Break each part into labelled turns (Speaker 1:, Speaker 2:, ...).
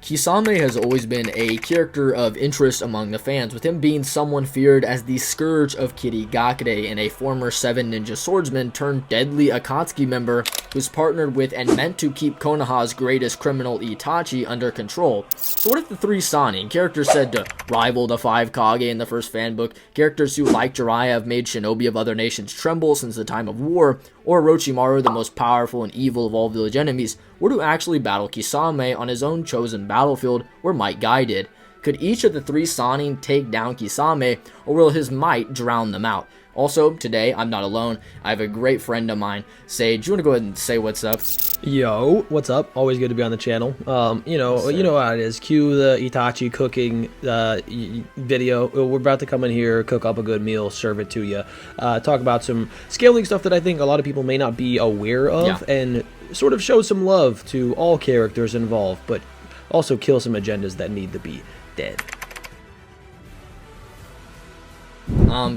Speaker 1: Kisame has always been a character of interest among the fans, with him being someone feared as the scourge of Kirigakure and a former 7 ninja swordsman turned deadly Akatsuki member who's partnered with and meant to keep Konoha's greatest criminal Itachi under control. So what if the 3 Sannin, characters said to rival the 5 Kage in the first fanbook, characters who like Jiraiya have made shinobi of other nations tremble since the time of war, or Orochimaru, the most powerful and evil of all village enemies, were to actually battle Kisame on his own chosen battlefield where Might Guy did? Could each of the 3 Sannin take down Kisame, or will his might drown them out? Also, today, I'm not alone. I have a great friend of mine. Sage, you want to go ahead and say what's up?
Speaker 2: Yo, what's up? Always good to be on the channel. You know how it is. Cue the Itachi cooking video. We're about to come in here, cook up a good meal, serve it to you. Talk about some scaling stuff that I think a lot of people may not be aware of, and sort of show some love to all characters involved, but also kill some agendas that need to be dead.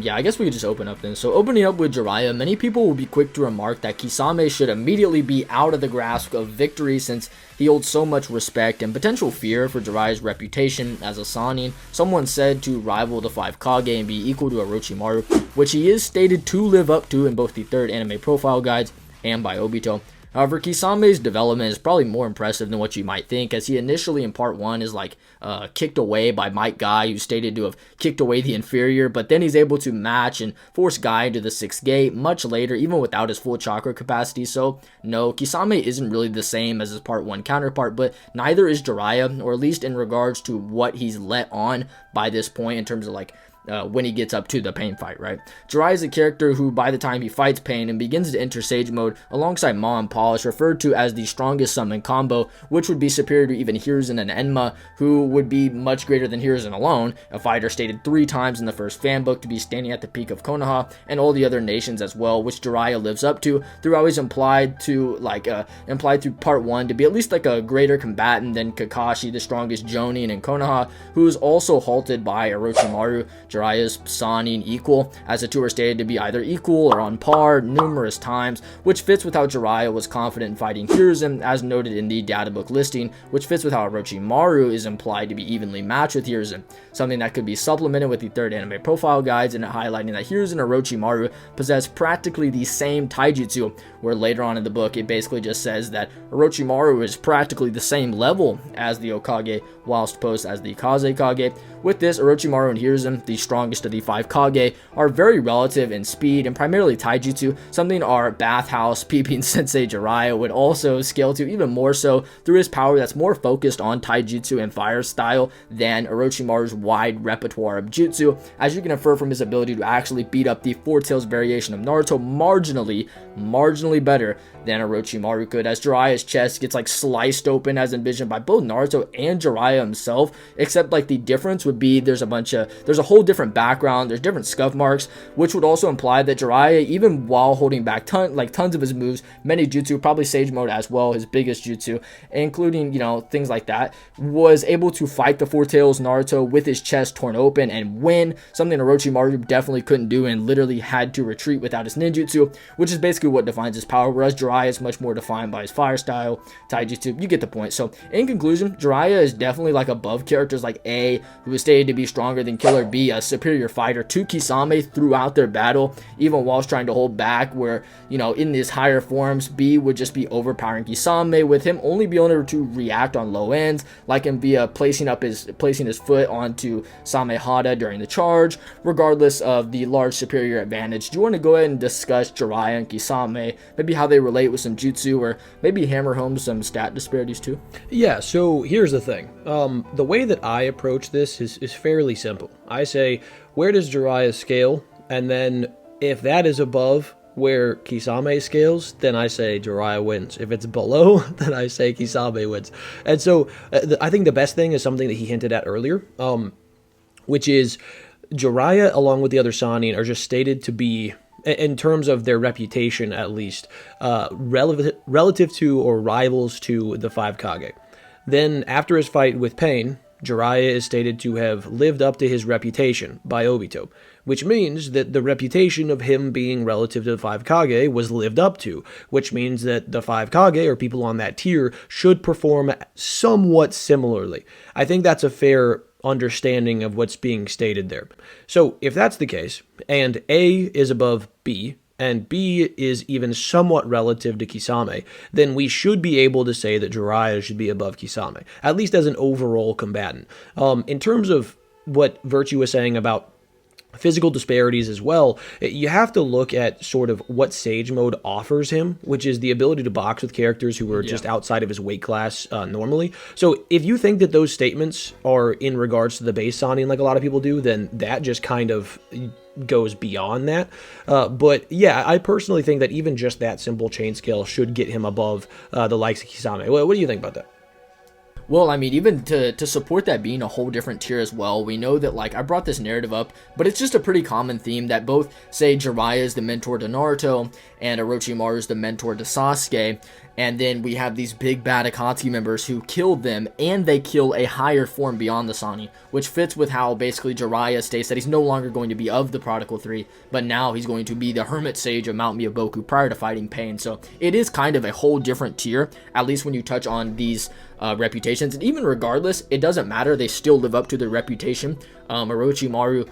Speaker 1: Yeah, I guess we could just open up then. So opening up with Jiraiya, many people will be quick to remark that Kisame should immediately be out of the grasp of victory since he holds so much respect and potential fear for Jiraiya's reputation as a Sannin. Someone said to rival the 5 Kage and be equal to Orochimaru, which he is stated to live up to in both the 3rd anime profile guides and by Obito. However, Kisame's development is probably more impressive than what you might think, as he initially in part 1 is like kicked away by Might Guy, who's stated to have kicked away the inferior, but then he's able to match and force Guy into the 6th gate much later, even without his full chakra capacity. So no, Kisame isn't really the same as his part 1 counterpart, but neither is Jiraiya, or at least in regards to what he's let on by this point in terms of like when he gets up to the Pain fight, right? Jiraiya is a character who, by the time he fights Pain and begins to enter Sage mode alongside Ma and Pa, is referred to as the strongest summon combo, which would be superior to even Hiruzen and Enma, who would be much greater than Hiruzen alone, a fighter stated 3 times in the first fanbook to be standing at the peak of Konoha, and all the other nations as well, which Jiraiya lives up to, through always implied through part 1 to be at least like a greater combatant than Kakashi, the strongest Jonin in Konoha, who is also halted by Orochimaru, Jiraiya's Sannin equal, as the two are stated to be either equal or on par numerous times, which fits with how Jiraiya was confident in fighting Hiruzen, as noted in the databook listing, which fits with how Orochimaru is implied to be evenly matched with Hiruzen, something that could be supplemented with the 3rd anime profile guides and highlighting that Hiruzen and Orochimaru possess practically the same taijutsu, where later on in the book it basically just says that Orochimaru is practically the same level as the Hokage, whilst posed as the Kaze Kage. With this, Orochimaru and Hiruzen, the strongest of the 5 Kage, are very relative in speed and primarily taijutsu, something our bathhouse peeping sensei Jiraiya would also scale to even more so through his power that's more focused on taijutsu and fire style than Orochimaru's wide repertoire of jutsu, as you can infer from his ability to actually beat up the Four Tails variation of Naruto marginally better than Orochimaru could, as Jiraiya's chest gets like sliced open as envisioned by both Naruto and Jiraiya himself, except like the difference would be there's a whole different background, there's different scuff marks, which would also imply that Jiraiya, even while holding back tons of his moves, many jutsu, probably Sage mode as well, his biggest jutsu, including, things like that, was able to fight the Four Tails Naruto with his chest torn open and win, something Orochimaru definitely couldn't do and literally had to retreat without his ninjutsu, which is basically what defines his power, whereas Jiraiya is much more defined by his fire style, taijutsu. You get the point. So in conclusion, Jiraiya is definitely like above characters like A, who is stated to be stronger than Killer B, a superior fighter to Kisame throughout their battle, even whilst trying to hold back, where, in these higher forms, B would just be overpowering Kisame, with him only being able to react on low ends, like him via placing his foot onto Samehada during the charge, regardless of the large superior advantage. Do you want to go ahead and discuss Jiraiya and Kisame, maybe how they relate with some jutsu, or maybe hammer home some stat disparities too?
Speaker 2: Yeah, so here's the thing. The way that I approach this is fairly simple. I say, where does Jiraiya scale? And then if that is above where Kisame scales, then I say Jiraiya wins. If it's below, then I say Kisame wins. And so I think the best thing is something that he hinted at earlier, which is Jiraiya, along with the other Sannin, are just stated to be, in terms of their reputation at least, relative to or rivals to the 5 Kage. Then after his fight with Pain, Jiraiya is stated to have lived up to his reputation by Obito, which means that the reputation of him being relative to the 5 Kage was lived up to, which means that the 5 Kage, or people on that tier, should perform somewhat similarly. I think that's a fair understanding of what's being stated there. So if that's the case, and A is above B, and B is even somewhat relative to Kisame, then we should be able to say that Jiraiya should be above Kisame, at least as an overall combatant. In terms of what Virtue was saying about physical disparities as well, you have to look at sort of what Sage Mode offers him, which is the ability to box with characters who are just outside of his weight class normally. So if you think that those statements are in regards to the base Sannin like a lot of people do, then that just kind of goes beyond that. But yeah, I personally think that even just that simple chain scale should get him above the likes of Kisame. What do you think about that?
Speaker 1: Well, I mean, even to support that being a whole different tier as well, we know that, like, I brought this narrative up, but it's just a pretty common theme that both, say, Jiraiya is the mentor to Naruto, and Orochimaru is the mentor to Sasuke, and then we have these big bad Akatsuki members who killed them, and they kill a higher form beyond the Sannin, which fits with how basically Jiraiya states that he's no longer going to be of the Prodigal Three, but now he's going to be the Hermit Sage of Mount Miyaboku prior to fighting Pain. So it is kind of a whole different tier, at least when you touch on these reputations. And even regardless, it doesn't matter. They still live up to their reputation. Orochimaru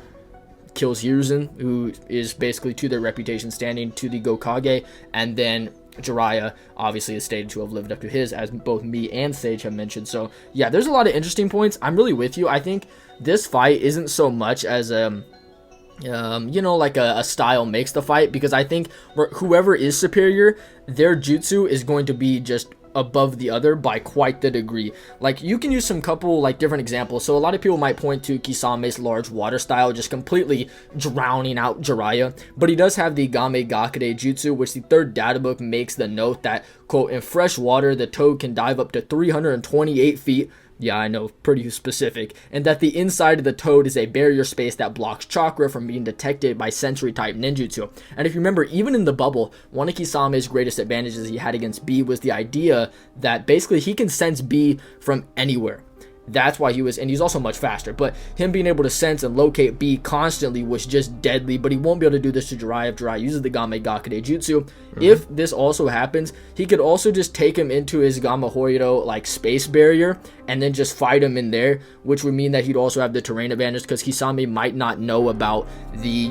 Speaker 1: kills Hiruzen, who is basically to their reputation standing to the Gokage, and then Jiraiya obviously is stated to have lived up to his, as both me and Sage have mentioned. So yeah, there's a lot of interesting points. I'm really with you. I think this fight isn't so much as like a style makes the fight, because I think whoever is superior, their jutsu is going to be just above the other by quite the degree. Like, you can use some couple like different examples. So a lot of people might point to Kisame's large water style just completely drowning out Jiraiya, but he does have the Game Gakure jutsu, which the third data book makes the note that, quote, in fresh water the toad can dive up to 328 feet. Yeah, I know, pretty specific. And that the inside of the toad is a barrier space that blocks chakra from being detected by sensory type ninjutsu. And if you remember, even in the bubble, one of Kisame's greatest advantages he had against B was the idea that basically he can sense B from anywhere. That's why and he's also much faster, but him being able to sense and locate B constantly was just deadly. But he won't be able to do this to Jiraiya if Jiraiya uses the Game Gakure jutsu. If this also happens, he could also just take him into his Gamma Hoyo like space barrier and then just fight him in there, which would mean that he'd also have the terrain advantage, because Kisame might not know about the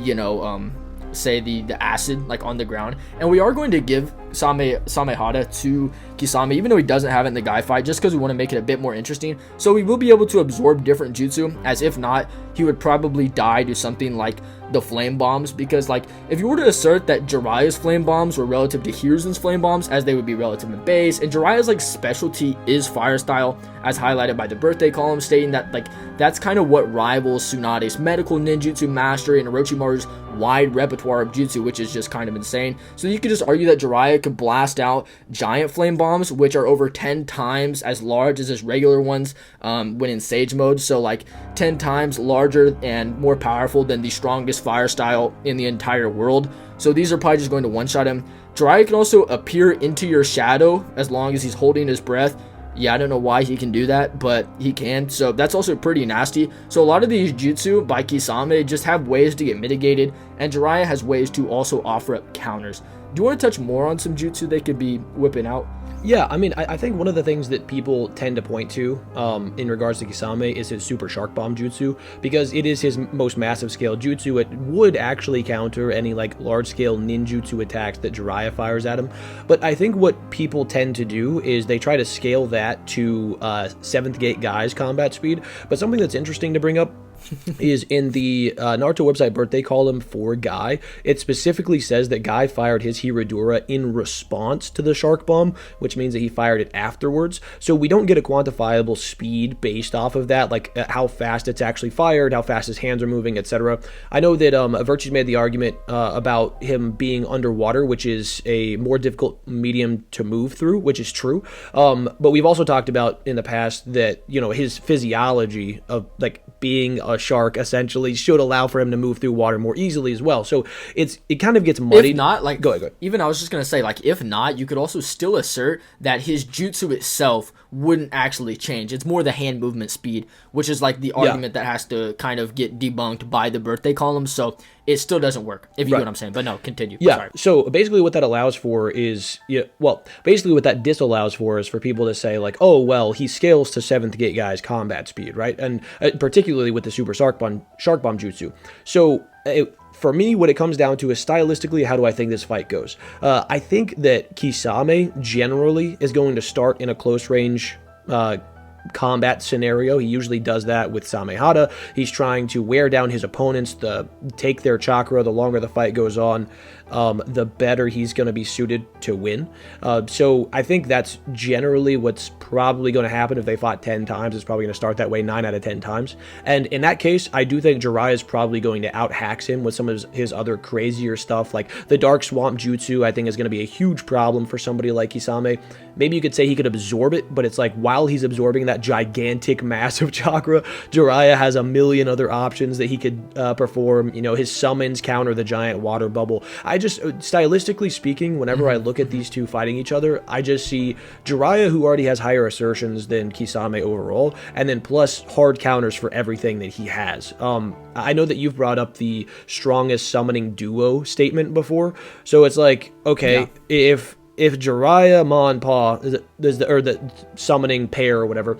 Speaker 1: say the acid like on the ground. And we are going to give Samehada to Kisame, even though he doesn't have it in the guy fight, just because we want to make it a bit more interesting. So we will be able to absorb different jutsu, as if not, he would probably die to something like the flame bombs, because like if you were to assert that Jiraiya's flame bombs were relative to Hiruzen's flame bombs, as they would be relative in base, and Jiraiya's like specialty is fire style, as highlighted by the birthday column, stating that like that's kind of what rivals Tsunade's medical ninjutsu mastery and Orochimaru's wide repertoire of jutsu, which is just kind of insane. So you could just argue that Jiraiya could blast out giant flame bombs, which are over 10 times as large as his regular ones when in Sage mode. So like 10 times larger and more powerful than the strongest fire style in the entire world. So these are probably just going to one-shot him. Jiraiya can also appear into your shadow as long as he's holding his breath. Yeah, I don't know why he can do that, but he can. So that's also pretty nasty. So a lot of these jutsu by Kisame just have ways to get mitigated, and Jiraiya has ways to also offer up counters. Do you want to touch more on some jutsu they could be whipping out?
Speaker 2: Yeah, I mean, I think one of the things that people tend to point to in regards to Kisame is his Super Shark Bomb jutsu, because it is his most massive scale jutsu. It would actually counter any like large scale ninjutsu attacks that Jiraiya fires at him. But I think what people tend to do is they try to scale that to 7th Gate Guy's combat speed. But something that's interesting to bring up is in the Naruto website birthday column for Guy, it specifically says that Guy fired his Hiradura in response to the Shark Bomb, which means that he fired it afterwards. So we don't get a quantifiable speed based off of that, like how fast it's actually fired, how fast his hands are moving, etc. I know that Virtue's made the argument about him being underwater, which is a more difficult medium to move through, which is true. But we've also talked about in the past that, you know, his physiology of like being a shark essentially should allow for him to move through water more easily as well. So it kind of gets muddied.
Speaker 1: If not, like,
Speaker 2: go ahead.
Speaker 1: Even I was just gonna say, like, if not, you could also still assert that his jutsu itself wouldn't actually change. It's more the hand movement speed, which is like the argument that has to kind of get debunked by the birthday column. So it still doesn't work, if you get what I'm saying. But no, continue.
Speaker 2: Yeah.
Speaker 1: Sorry.
Speaker 2: So basically what that allows for is, basically what that disallows for is for people to say like, oh, well, he scales to 7th gate guys combat speed, right? And particularly with the super shark bomb jutsu. So for me, what it comes down to is stylistically, how do I think this fight goes? I think that Kisame generally is going to start in a close range combat scenario. He usually does that with Samehada. He's trying to wear down his opponents, take their chakra. The longer the fight goes on, the better he's going to be suited to win. So I think that's generally what's probably going to happen. If they fought 10 times, it's probably going to start that way 9 out of 10 times. And in that case, I do think Jiraiya is probably going to out-hacks him with some of his other crazier stuff, like the Dark Swamp Jutsu. I think is going to be a huge problem for somebody like Kisame. Maybe you could say he could absorb it, but it's like while he's absorbing that gigantic massive chakra, Jiraiya has a million other options that he could perform. His summons counter the giant water bubble. I just, stylistically speaking, whenever I look at these two fighting each other, I just see Jiraiya, who already has higher assertions than Kisame overall, and then plus hard counters for everything that he has. I know that you've brought up the strongest summoning duo statement before, so it's like, okay, if Jiraiya, Ma, and Pa or the summoning pair or whatever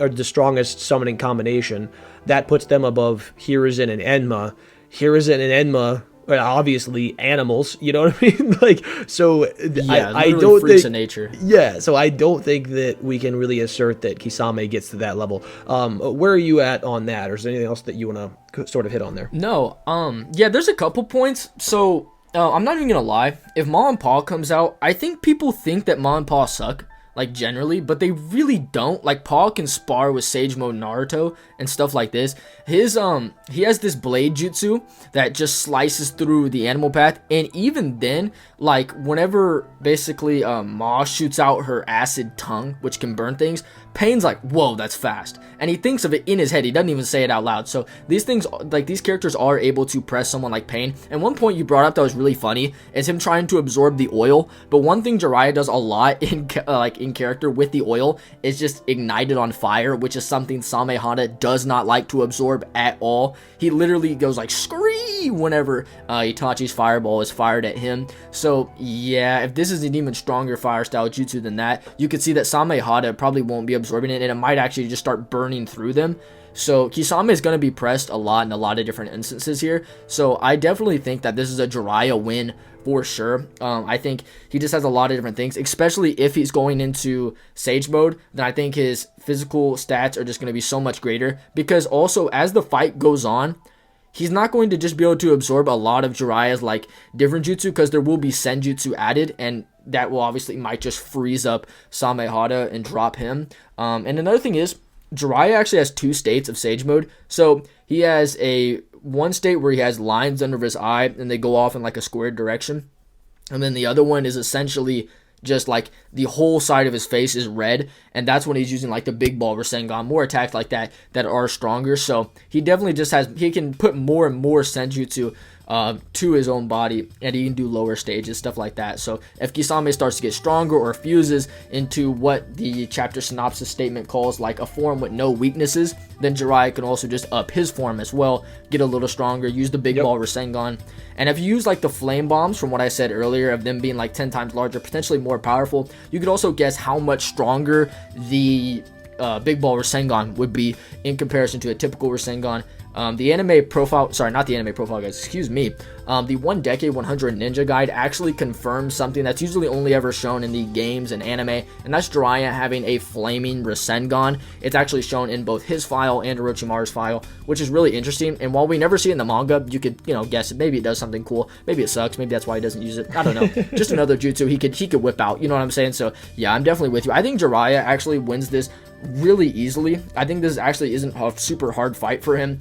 Speaker 2: are the strongest summoning combination, that puts them above Hiruzen and Enma. Hiruzen and Enma are obviously animals, you know what I mean? Like, so I don't
Speaker 1: freaks
Speaker 2: think
Speaker 1: of nature.
Speaker 2: Yeah, so I don't think that we can really assert that Kisame gets to that level. Where are you at on that, or is there anything else that you want to sort of hit on there?
Speaker 1: No, there's a couple points. So I'm not even gonna lie. If Ma and Pa comes out, I think people think that Ma and Pa suck, like generally, but they really don't. Like Pa can spar with Sage Mode Naruto and stuff like this. His he has this blade jutsu that just slices through the animal path, and even then, like whenever basically Ma shoots out her acid tongue, which can burn things, Pain's like, whoa, that's fast. And he thinks of it in his head. He doesn't even say it out loud. So these things, like these characters are able to press someone like Pain. And one point you brought up that was really funny is him trying to absorb the oil. But one thing Jiraiya does a lot in character with the oil is just ignite it on fire, which is something Samehada does not like to absorb at all. He literally goes like scream whenever Itachi's fireball is fired at him. So yeah, if this is an even stronger fire style jutsu than that, you could see that Samehada probably won't be absorbing it, and it might actually just start burning through them. So Kisame is going to be pressed a lot in a lot of different instances here. So I definitely think that this is a Jiraiya win for sure. I think he just has a lot of different things, especially if he's going into Sage mode. Then I think his physical stats are just going to be so much greater, because also as the fight goes on, he's not going to just be able to absorb a lot of Jiraiya's like different jutsu, because there will be senjutsu added, and that will obviously might just freeze up Samehada and drop him. And another thing is, Jiraiya actually has 2 states of Sage mode. So he has one state where he has lines under his eye and they go off in like a squared direction. And then the other one is essentially just like the whole side of his face is red, and that's when he's using like the big ball Rasengan, more attacks like that are stronger. So he definitely just he can put more and more senjutsu to his own body, and he can do lower stages, stuff like that. So if Kisame starts to get stronger or fuses into what the chapter synopsis statement calls like a form with no weaknesses, then Jiraiya can also just up his form as well, get a little stronger, use the big ball Rasengan. And if you use like the flame bombs from what I said earlier of them being like 10 times larger, potentially more powerful, you could also guess how much stronger the big ball Rasengan would be in comparison to a typical Rasengan. The anime profile, sorry, not the anime profile guys, excuse me. The 1 Decade 100 Ninja Guide actually confirms something that's usually only ever shown in the games and anime, and that's Jiraiya having a flaming Rasengan. It's actually shown in both his file and Orochimaru's file, which is really interesting. And while we never see it in the manga, you could, guess it. Maybe it does something cool. Maybe it sucks. Maybe that's why he doesn't use it. I don't know. Just another jutsu he could whip out. You know what I'm saying? So yeah, I'm definitely with you. I think Jiraiya actually wins this really easily. I think this actually isn't a super hard fight for him.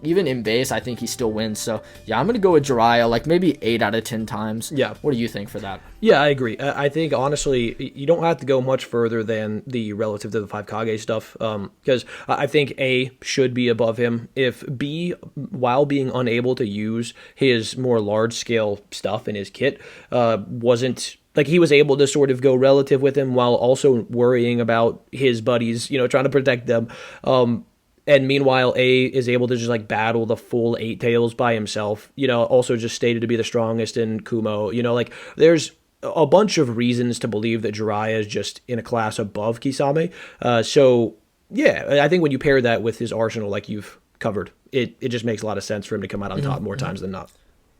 Speaker 1: Even in base, I think he still wins. So yeah, I'm gonna go with Jiraiya, like maybe 8 out of 10 times.
Speaker 2: Yeah.
Speaker 1: What do you think for that?
Speaker 2: Yeah, I agree. I think, honestly, you don't have to go much further than the relative to the 5 Kage stuff, because I think A should be above him. If B, while being unable to use his more large-scale stuff in his kit, wasn't... Like, he was able to sort of go relative with him while also worrying about his buddies, trying to protect them. And meanwhile, A is able to just, like, battle the full 8 tails by himself, also just stated to be the strongest in Kumo. Like, there's a bunch of reasons to believe that Jiraiya is just in a class above Kisame. So, yeah, I think when you pair that with his arsenal, like you've covered, it just makes a lot of sense for him to come out on top more times than not.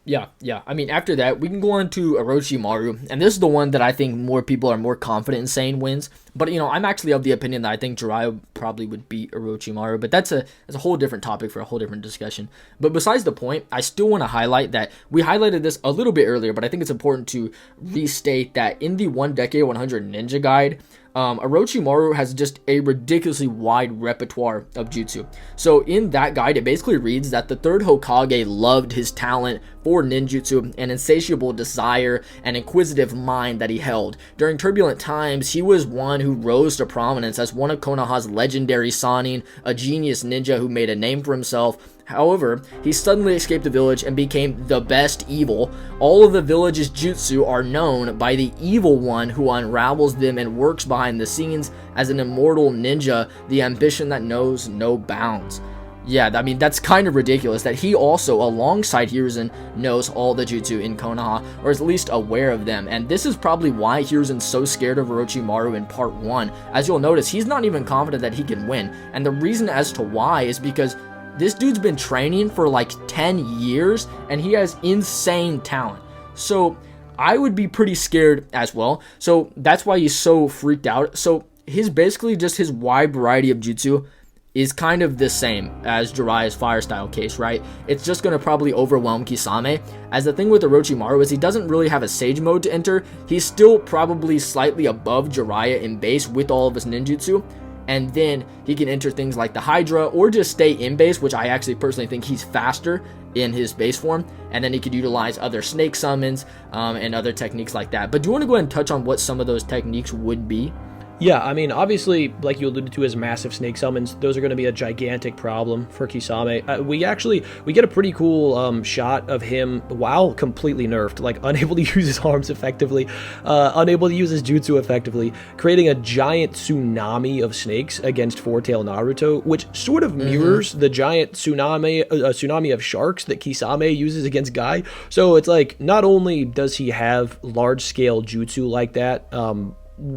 Speaker 1: Yeah. I mean, after that, we can go on to Orochimaru, and this is the one that I think more people are more confident in saying wins. But, I'm actually of the opinion that I think Jiraiya probably would beat Orochimaru, but that's a whole different topic for a whole different discussion. But besides the point, I still want to highlight that we highlighted this a little bit earlier, but I think it's important to restate that in the 1 Decade 100 Ninja Guide, Orochimaru has just a ridiculously wide repertoire of jutsu. So in that guide, it basically reads that the 3rd Hokage loved his talent for ninjutsu, an insatiable desire and inquisitive mind that he held. During turbulent times, he was one who rose to prominence as one of Konoha's legendary Sannin, a genius ninja who made a name for himself. However, he suddenly escaped the village and became the best evil. All of the village's jutsu are known by the evil one who unravels them and works behind the scenes as an immortal ninja, the ambition that knows no bounds. Yeah, I mean, that's kind of ridiculous that he also, alongside Hiruzen, knows all the jutsu in Konoha, or is at least aware of them. And this is probably why Hiruzen's so scared of Orochimaru in part 1. As you'll notice, he's not even confident that he can win. And the reason as to why is because this dude's been training for like 10 years, and he has insane talent. So I would be pretty scared as well. So that's why he's so freaked out. So his basically just his wide variety of jutsu is kind of the same as Jiraiya's fire style case, right? It's just going to probably overwhelm Kisame. As the thing with Orochimaru is he doesn't really have a sage mode to enter. He's still probably slightly above Jiraiya in base with all of his ninjutsu. And then he can enter things like the Hydra or just stay in base, which I actually personally think he's faster in his base form. And then he could utilize other snake summons and other techniques like that. But do you want to go ahead and touch on what some of those techniques would be?
Speaker 2: Yeah, I mean, obviously, like you alluded to, his massive snake summons, those are going to be a gigantic problem for Kisame. We get a pretty cool shot of him while completely nerfed, like unable to use his arms effectively, unable to use his jutsu effectively, creating a giant tsunami of snakes against Four-Tail Naruto, which sort of mirrors the giant tsunami of sharks that Kisame uses against Guy. So it's like, not only does he have large-scale jutsu like that,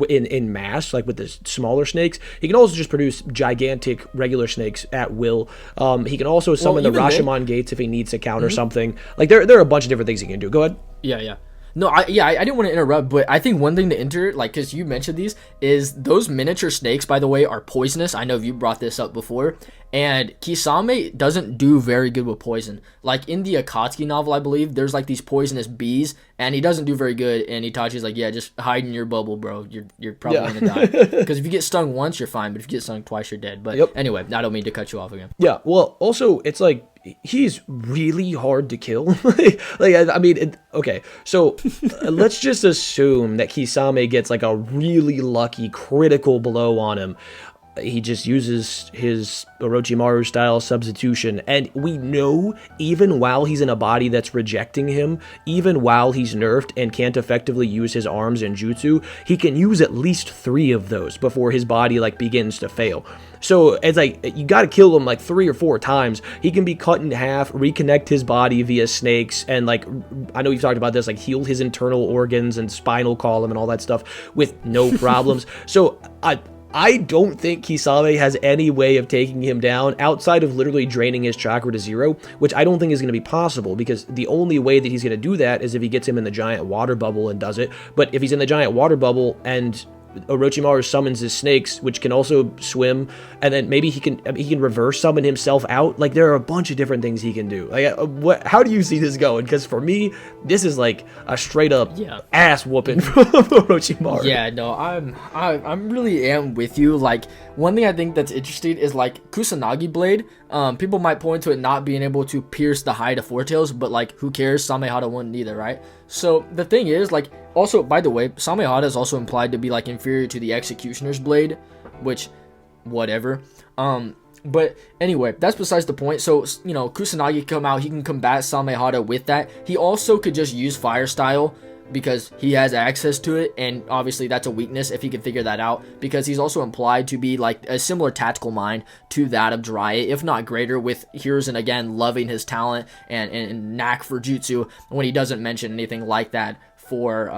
Speaker 2: in mass, like with the smaller snakes, he can also just produce gigantic regular snakes at will. He can also summon the Rashomon gates if he needs to counter something. Like there are a bunch of different things he can do. Go ahead.
Speaker 1: Yeah. No, I didn't want to interrupt, but I think one thing to enter, like, because you mentioned these, is those miniature snakes, by the way, are poisonous. I know you brought this up before, and Kisame doesn't do very good with poison. Like, in the Akatsuki novel, I believe, there's, like, these poisonous bees, and he doesn't do very good, and Itachi's like, yeah, just hide in your bubble, bro. You're probably going to die. Because if you get stung once, you're fine, but if you get stung twice, you're dead. But anyway, I don't mean to cut you off again.
Speaker 2: Yeah, well, also, it's like, he's really hard to kill. Okay, so let's just assume that Kisame gets like a really lucky critical blow on him. He just uses his Orochimaru style substitution, and we know even while he's in a body that's rejecting him, even while he's nerfed and can't effectively use his arms and jutsu, he can use at least 3 of those before his body like begins to fail. So it's like, you gotta kill him like 3 or 4 times. He can be cut in half, reconnect his body via snakes, and like, I know you've talked about this, like heal his internal organs and spinal column and all that stuff with no problems. So I don't think Kisame has any way of taking him down outside of literally draining his chakra to 0, which I don't think is going to be possible, because the only way that he's going to do that is if he gets him in the giant water bubble and does it. But if he's in the giant water bubble and Orochimaru summons his snakes, which can also swim, and then maybe he can reverse summon himself out. Like, there are a bunch of different things he can do. Like, how do you see this going? Because for me, this is like a straight up ass whooping from Orochimaru.
Speaker 1: Yeah, no, I'm really am with you. Like, one thing I think that's interesting is like Kusanagi blade. People might point to it not being able to pierce the hide of Four Tails, but like, who cares? Samehada wouldn't either, right? So the thing is, like, also, by the way, Samehada is also implied to be like inferior to the Executioner's blade, which, whatever. But anyway, that's besides the point. So, you know, Kusanagi come out, he can combat Samehada with that. He also could just use Fire Style because he has access to it, and obviously that's a weakness if he can figure that out, because he's also implied to be like a similar tactical mind to that of Jiraiya, if not greater, with Hiruzen again loving his talent and knack for jutsu, when he doesn't mention anything like that for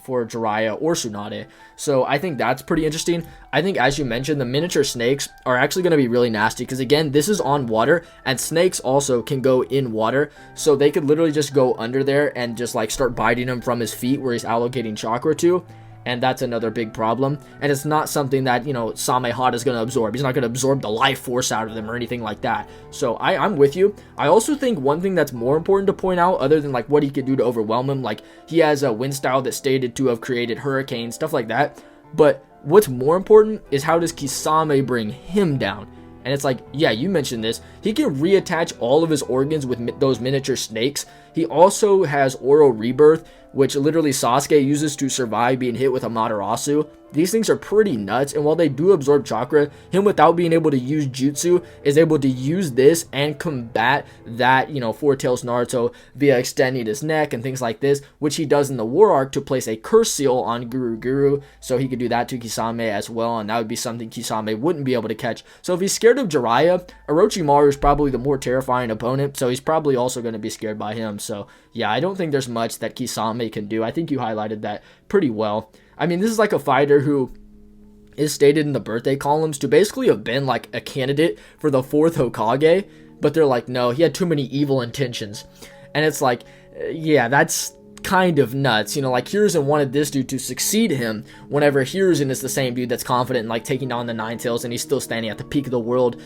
Speaker 1: Jiraiya or Tsunade. So I think that's pretty interesting. I think, as you mentioned, the miniature snakes are actually going to be really nasty, because again, this is on water, and snakes also can go in water, so they could literally just go under there and just like start biting him from his feet where he's allocating chakra to. And that's another big problem. And it's not something that, you know, Samehada is going to absorb. He's not going to absorb the life force out of them or anything like that. So I'm with you. I also think one thing that's more important to point out, other than like what he could do to overwhelm him, like he has a wind style that's stated to have created hurricanes, stuff like that. But what's more important is how does Kisame bring him down? And it's like, yeah, you mentioned this. He can reattach all of his organs with those miniature snakes. He also has Oro Rebirth, which literally Sasuke uses to survive being hit with a Matarasu. These things are pretty nuts, and while they do absorb chakra, him without being able to use jutsu is able to use this and combat that, you know, Four Tails Naruto via extending his neck and things like this, which he does in the War Arc to place a curse seal on Guru, so he could do that to Kisame as well, and that would be something Kisame wouldn't be able to catch. So if he's scared of Jiraiya, Orochimaru is probably the more terrifying opponent, so he's probably also going to be scared by him. So yeah, I don't think there's much that Kisame can do. I think you highlighted that pretty well. I mean, this is like a fighter who is stated in the birthday columns to basically have been like a candidate for the 4th Hokage, but they're like, no, he had too many evil intentions. And it's like, yeah, that's kind of nuts. You know, like Hiruzen wanted this dude to succeed him, whenever Hiruzen is the same dude that's confident in like taking on the Nine Tails, and he's still standing at the peak of the world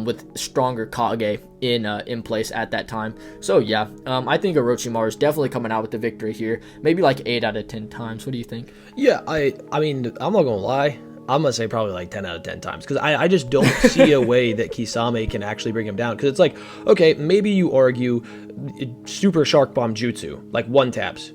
Speaker 1: with stronger Kage in place at that time. So yeah, I think Orochimaru is definitely coming out with the victory here. Maybe like 8 out of 10 times. What do you think?
Speaker 2: Yeah, I mean, I'm not gonna lie. I'm going to say probably like 10 out of 10 times, because I just don't see a way that Kisame can actually bring him down. Because it's like, okay, maybe you argue super shark bomb jutsu, like one taps.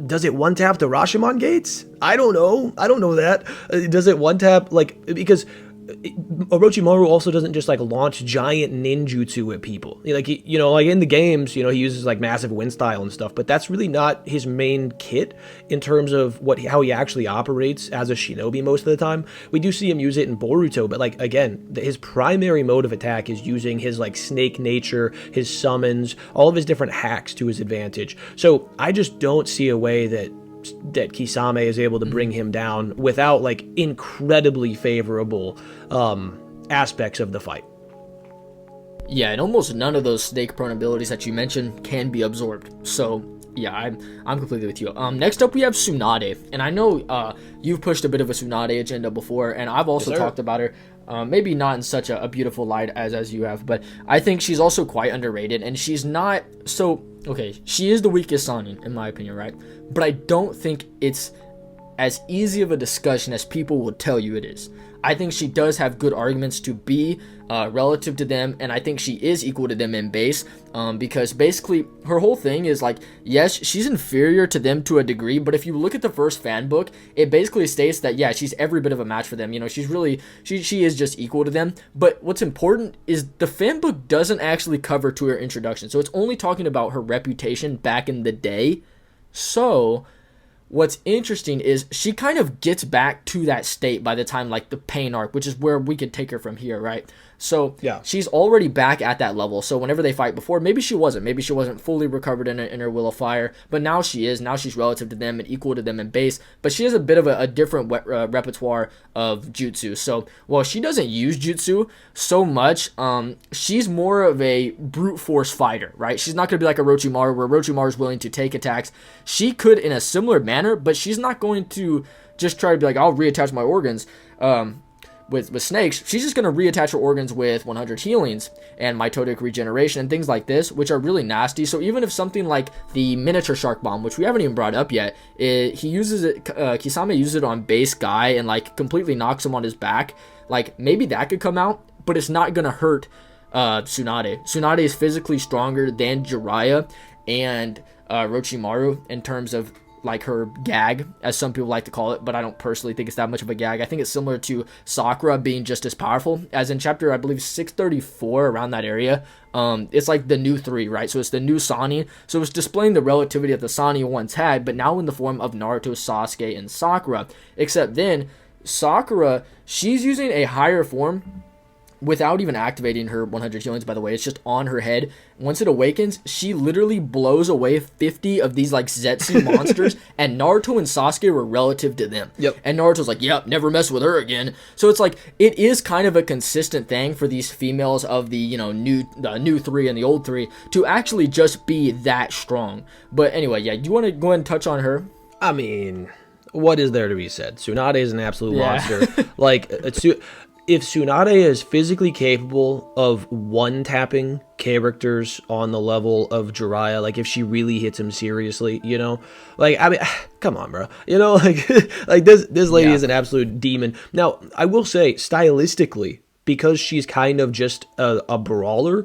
Speaker 2: Does it one tap the Rashomon gates? I don't know. I don't know that. Does it one tap, like, because Orochimaru also doesn't just like launch giant ninjutsu at people. Like, you know, like in the games, you know, he uses like massive wind style and stuff, but that's really not his main kit in terms of how he actually operates as a shinobi most of the time. We do see him use it in Boruto, but like, again, his primary mode of attack is using his like snake nature, his summons, all of his different hacks to his advantage. So I just don't see a way that Kisame is able to bring him down without like incredibly favorable aspects of the fight.
Speaker 1: Yeah, and almost none of those snake prone abilities that you mentioned can be absorbed. So yeah, I'm completely with you. Next up we have Tsunade, and I know you've pushed a bit of a Tsunade agenda before, and I've also talked about her. Maybe not in such a beautiful light as you have, but I think she's also quite underrated, and she's not so... Okay, she is the weakest Sannin, in my opinion, right? But I don't think it's as easy of a discussion as people will tell you it is. I think she does have good arguments to be relative to them, and I think she is equal to them in base, because basically her whole thing is like, yes, she's inferior to them to a degree, but if you look at the first fan book, it basically states that, yeah, she's every bit of a match for them. You know, she's really, she is just equal to them. But what's important is the fan book doesn't actually cover to her introduction, so it's only talking about her reputation back in the day. So what's interesting is she kind of gets back to that state by the time like the pain arc, which is where we could take her from here, right? So yeah, she's already back at that level. So whenever they fight before, maybe she wasn't fully recovered in her will of fire, but now she is. Now she's relative to them and equal to them in base, but she has a bit of a different repertoire of jutsu. So while she doesn't use jutsu so much, she's more of a brute force fighter, right? She's not going to be like Orochimaru, where Orochimaru is willing to take attacks. She could in a similar manner, but she's not going to just try to be like, I'll reattach my organs. With snakes, she's just going to reattach her organs with 100 healings and mitotic regeneration and things like this, which are really nasty. So even if something like the miniature shark bomb, which we haven't even brought up yet, he uses it, Kisame uses it on base guy and like completely knocks him on his back, like maybe that could come out, but it's not going to hurt Tsunade. Tsunade is physically stronger than Jiraiya and Orochimaru in terms of like her gag, as some people like to call it, but I don't personally think it's that much of a gag. I think it's similar to Sakura being just as powerful, as in chapter, I believe, 634, around that area. It's like the new 3, right? So it's the new Sannin. So it's displaying the relativity that the Sannin once had, but now in the form of Naruto, Sasuke, and Sakura. Except then, Sakura, she's using a higher form without even activating her 100 healings, by the way. It's just on her head. Once it awakens, she literally blows away 50 of these like Zetsu monsters, and Naruto and Sasuke were relative to them.
Speaker 2: Yep.
Speaker 1: And Naruto's like, yep, never mess with her again. So it's like, it is kind of a consistent thing for these females of the, you know, new 3 and the old 3 to actually just be that strong. But anyway, yeah, do you want to go ahead and touch on her?
Speaker 2: I mean, what is there to be said? Tsunade is an absolute monster. Like, if Tsunade is physically capable of one-tapping characters on the level of Jiraiya, like if she really hits him seriously, you know, like, I mean, come on, bro, you know, like, like this lady is an absolute demon. Now, I will say, stylistically, because she's kind of just a brawler,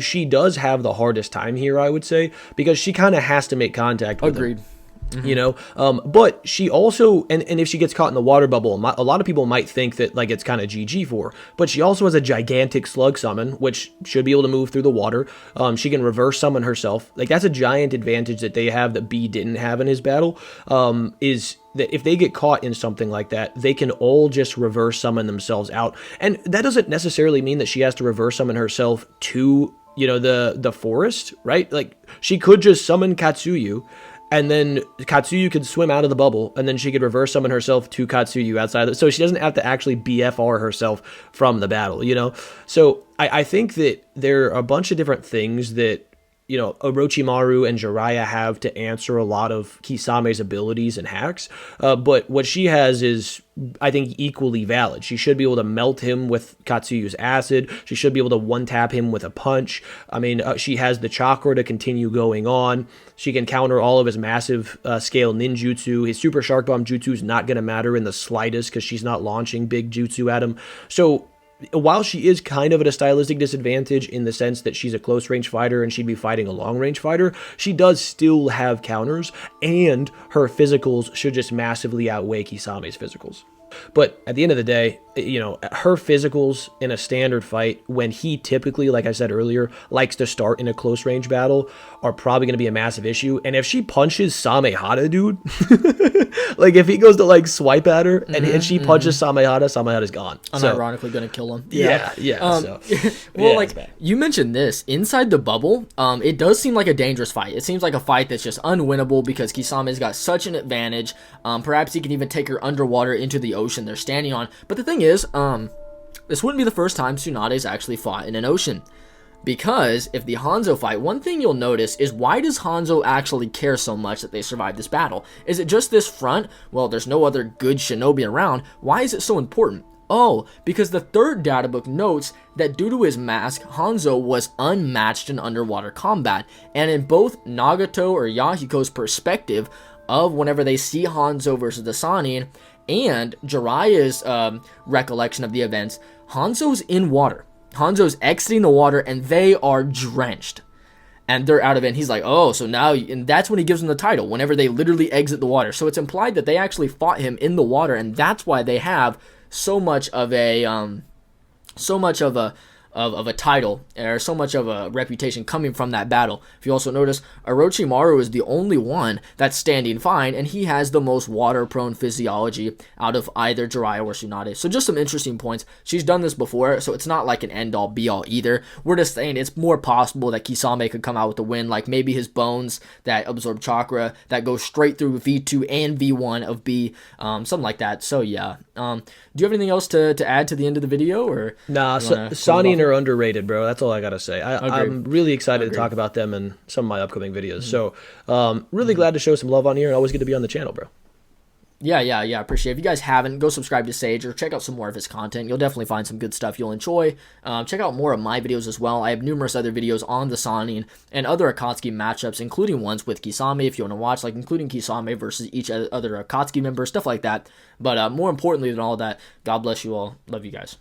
Speaker 2: she does have the hardest time here, I would say, because she kind of has to make contact with him. You know, but she also, and if she gets caught in the water bubble, a lot of people might think that like it's kind of GG for her, but she also has a gigantic slug summon, which should be able to move through the water. She can reverse summon herself. Like, that's a giant advantage that they have that B didn't have in his battle, is that if they get caught in something like that, they can all just reverse summon themselves out. And that doesn't necessarily mean that she has to reverse summon herself to, you know, the forest, right? Like, she could just summon Katsuyu, and then Katsuyu could swim out of the bubble, and then she could reverse summon herself to Katsuyu outside. So she doesn't have to actually BFR herself from the battle, you know? So I think that there are a bunch of different things that, you know, Orochimaru and Jiraiya have to answer a lot of Kisame's abilities and hacks. But what she has is, I think, equally valid. She should be able to melt him with Katsuyu's acid. She should be able to one-tap him with a punch. I mean, she has the chakra to continue going on. She can counter all of his massive scale ninjutsu. His super shark bomb jutsu is not going to matter in the slightest because she's not launching big jutsu at him. So while she is kind of at a stylistic disadvantage in the sense that she's a close-range fighter and she'd be fighting a long-range fighter, she does still have counters, and her physicals should just massively outweigh Kisame's physicals. But at the end of the day, you know, her physicals in a standard fight, when he typically, like I said earlier, likes to start in a close-range battle, are probably going to be a massive issue. And if she punches Samehada, dude, like if he goes to like swipe at her and she punches Samehada's gone.
Speaker 1: Unironically going to kill him.
Speaker 2: Yeah.
Speaker 1: Well, like you mentioned this inside the bubble, it does seem like a dangerous fight. It seems like a fight that's just unwinnable because Kisame's got such an advantage. Perhaps he can even take her underwater into the ocean they're standing on. But the thing is, this wouldn't be the first time Tsunade's actually fought in an ocean. Because if the Hanzo fight, one thing you'll notice is, why does Hanzo actually care so much that they survived this battle? Is it just this front? Well, there's no other good shinobi around. Why is it so important? Oh, because the third data book notes that due to his mask, Hanzo was unmatched in underwater combat. And in both Nagato or Yahiko's perspective of whenever they see Hanzo versus the Sannin, and Jiraiya's recollection of the events, Hanzo's in water. Hanzo's exiting the water, and they are drenched. And they're out of it, and he's like, oh, so now, and that's when he gives them the title, whenever they literally exit the water. So it's implied that they actually fought him in the water, and that's why they have so much of a title, or so much of a reputation coming from that battle. If you also notice, Orochimaru is the only one that's standing fine, and he has the most water-prone physiology out of either Jiraiya or Tsunade. So just some interesting points. She's done this before, so it's not like an end-all, be-all either. We're just saying it's more possible that Kisame could come out with a win, like maybe his bones that absorb chakra, that go straight through V2 and V1 of B, something like that. So yeah. Do you have anything else to add to the end of the video? Or
Speaker 2: nah, Sannin are underrated, bro. That's all I gotta say. I'm really excited to talk about them in some of my upcoming videos. So really glad to show some love on here, and always good to be on the channel, bro.
Speaker 1: Yeah. Appreciate it. If you guys haven't, go subscribe to Sage or check out some more of his content. You'll definitely find some good stuff you'll enjoy. Check out more of my videos as well. I have numerous other videos on the Sannin and other Akatsuki matchups, including ones with Kisame if you want to watch, like including Kisame versus each other Akatsuki member, stuff like that. But more importantly than all that, God bless you all. Love you guys.